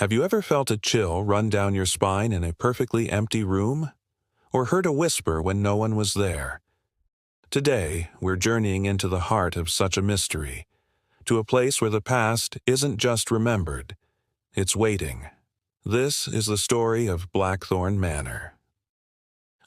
Have you ever felt a chill run down your spine in a perfectly empty room? Or heard a whisper when no one was there? Today, we're journeying into the heart of such a mystery, to a place where the past isn't just remembered, it's waiting. This is the story of Blackthorn Manor.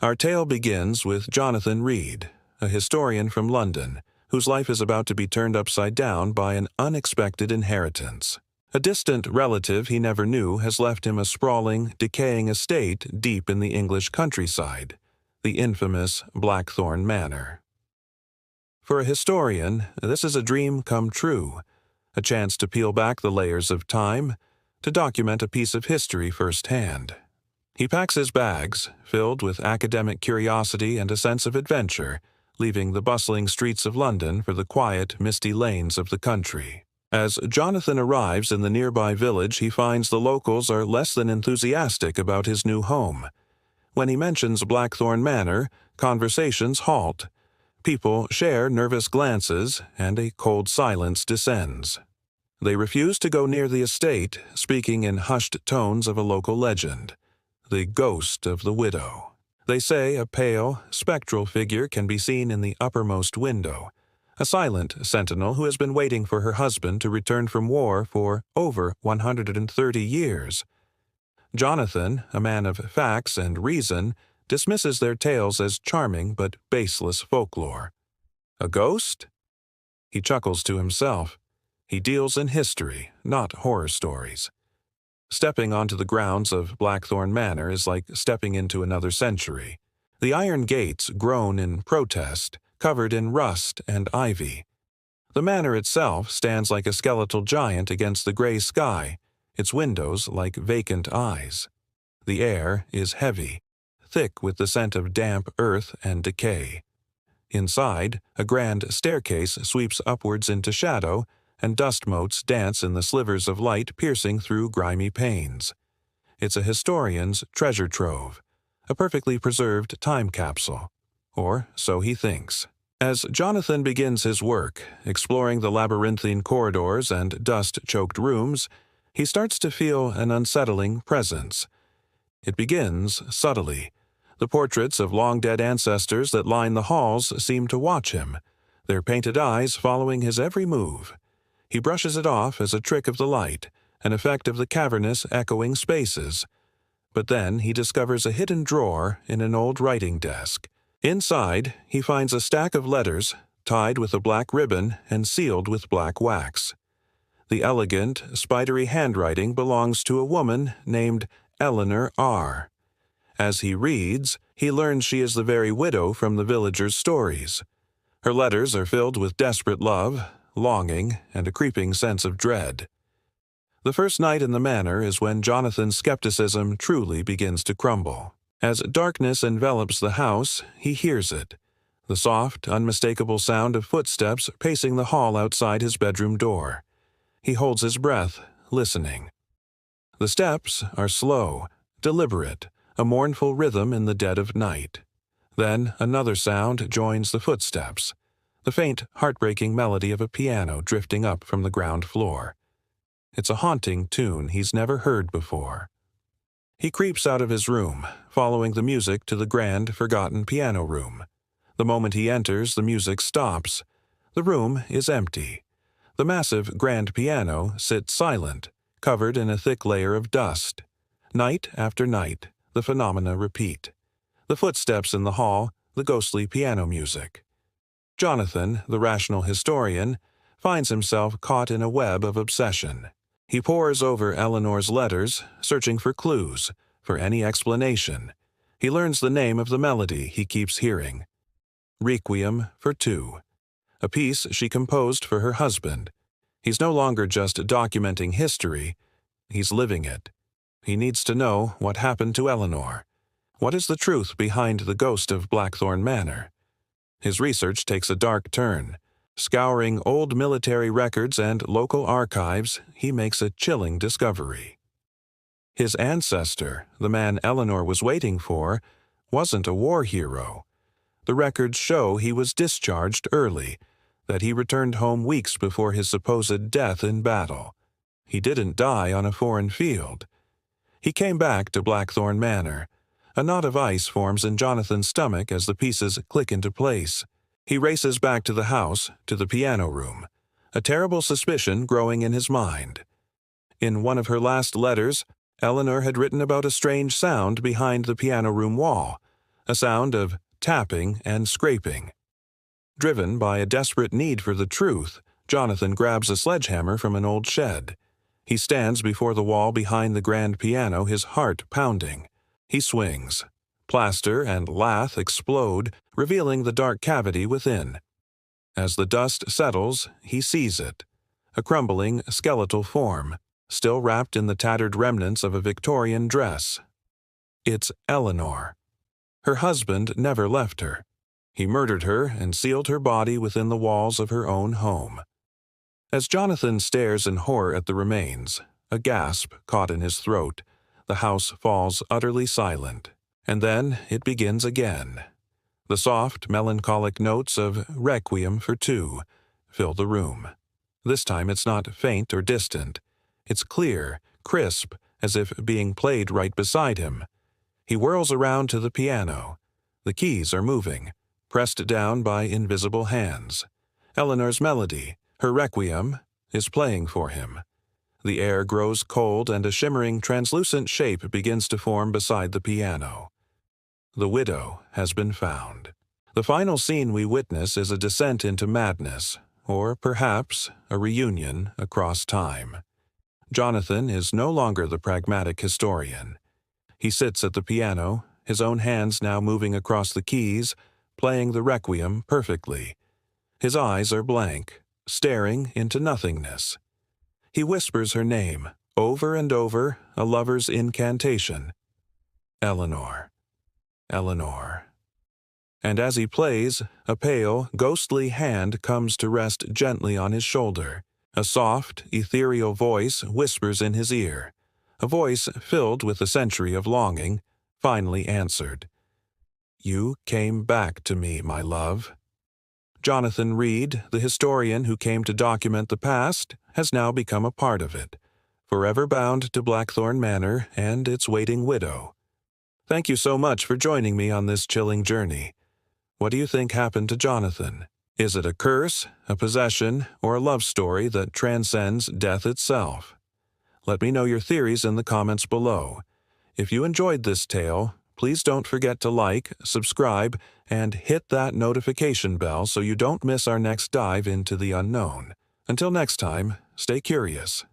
Our tale begins with Jonathan Reed, a historian from London, whose life is about to be turned upside down by an unexpected inheritance. A distant relative he never knew has left him a sprawling, decaying estate deep in the English countryside, the infamous Blackthorn Manor. For a historian, this is a dream come true, a chance to peel back the layers of time, to document a piece of history firsthand. He packs his bags, filled with academic curiosity and a sense of adventure, leaving the bustling streets of London for the quiet, misty lanes of the country. As Jonathan arrives in the nearby village, he finds the locals are less than enthusiastic about his new home. When he mentions Blackthorn Manor, conversations halt. People share nervous glances, and a cold silence descends. They refuse to go near the estate, speaking in hushed tones of a local legend, the ghost of the widow. They say a pale, spectral figure can be seen in the uppermost window, a silent sentinel who has been waiting for her husband to return from war for over 130 years. Jonathan, a man of facts and reason, dismisses their tales as charming but baseless folklore. A ghost? He chuckles to himself. He deals in history, not horror stories. Stepping onto the grounds of Blackthorn Manor is like stepping into another century. The iron gates groan in protest, covered in rust and ivy. The manor itself stands like a skeletal giant against the gray sky, its windows like vacant eyes. The air is heavy, thick with the scent of damp earth and decay. Inside, a grand staircase sweeps upwards into shadow, and dust motes dance in the slivers of light piercing through grimy panes. It's a historian's treasure trove, a perfectly preserved time capsule. Or so he thinks. As Jonathan begins his work, exploring the labyrinthine corridors and dust-choked rooms, he starts to feel an unsettling presence. It begins subtly. The portraits of long-dead ancestors that line the halls seem to watch him, their painted eyes following his every move. He brushes it off as a trick of the light, an effect of the cavernous, echoing spaces. But then he discovers a hidden drawer in an old writing desk. Inside, he finds a stack of letters, tied with a black ribbon and sealed with black wax. The elegant, spidery handwriting belongs to a woman named Eleanor R. As he reads, he learns she is the very widow from the villagers' stories. Her letters are filled with desperate love, longing, and a creeping sense of dread. The first night in the manor is when Jonathan's skepticism truly begins to crumble. As darkness envelops the house, he hears it, the soft, unmistakable sound of footsteps pacing the hall outside his bedroom door. He holds his breath, listening. The steps are slow, deliberate, a mournful rhythm in the dead of night. Then another sound joins the footsteps, the faint, heartbreaking melody of a piano drifting up from the ground floor. It's a haunting tune he's never heard before. He creeps out of his room, following the music to the grand, forgotten piano room. The moment he enters, the music stops. The room is empty. The massive grand piano sits silent, covered in a thick layer of dust. Night after night, the phenomena repeat. The footsteps in the hall, the ghostly piano music. Jonathan, the rational historian, finds himself caught in a web of obsession. He pores over Eleanor's letters, searching for clues, for any explanation. He learns the name of the melody he keeps hearing. Requiem for Two, a piece she composed for her husband. He's no longer just documenting history, he's living it. He needs to know what happened to Eleanor. What is the truth behind the ghost of Blackthorn Manor? His research takes a dark turn. Scouring old military records and local archives, he makes a chilling discovery. His ancestor, the man Eleanor was waiting for, wasn't a war hero. The records show he was discharged early, that he returned home weeks before his supposed death in battle. He didn't die on a foreign field. He came back to Blackthorn Manor. A knot of ice forms in Jonathan's stomach as the pieces click into place. He races back to the house, to the piano room, a terrible suspicion growing in his mind. In one of her last letters, Eleanor had written about a strange sound behind the piano room wall, a sound of tapping and scraping. Driven by a desperate need for the truth, Jonathan grabs a sledgehammer from an old shed. He stands before the wall behind the grand piano, his heart pounding. He swings. Plaster and lath explode, revealing the dark cavity within. As the dust settles, he sees it, a crumbling, skeletal form, still wrapped in the tattered remnants of a Victorian dress. It's Eleanor. Her husband never left her. He murdered her and sealed her body within the walls of her own home. As Jonathan stares in horror at the remains, a gasp caught in his throat, the house falls utterly silent. And then it begins again. The soft, melancholic notes of Requiem for Two fill the room. This time it's not faint or distant. It's clear, crisp, as if being played right beside him. He whirls around to the piano. The keys are moving, pressed down by invisible hands. Eleanor's melody, her Requiem, is playing for him. The air grows cold and a shimmering, translucent shape begins to form beside the piano. The widow has been found. The final scene we witness is a descent into madness, or perhaps a reunion across time. Jonathan is no longer the pragmatic historian. He sits at the piano, his own hands now moving across the keys, playing the Requiem perfectly. His eyes are blank, staring into nothingness. He whispers her name, over and over, a lover's incantation. Eleanor. Eleanor. And as he plays, a pale, ghostly hand comes to rest gently on his shoulder. A soft, ethereal voice whispers in his ear, a voice filled with a century of longing, finally answered. You came back to me, my love. Jonathan Reed, the historian who came to document the past, has now become a part of it, forever bound to Blackthorn Manor and its waiting widow. Thank you so much for joining me on this chilling journey. What do you think happened to Jonathan? Is it a curse, a possession, or a love story that transcends death itself? Let me know your theories in the comments below. If you enjoyed this tale, please don't forget to like, subscribe, and hit that notification bell so you don't miss our next dive into the unknown. Until next time, stay curious.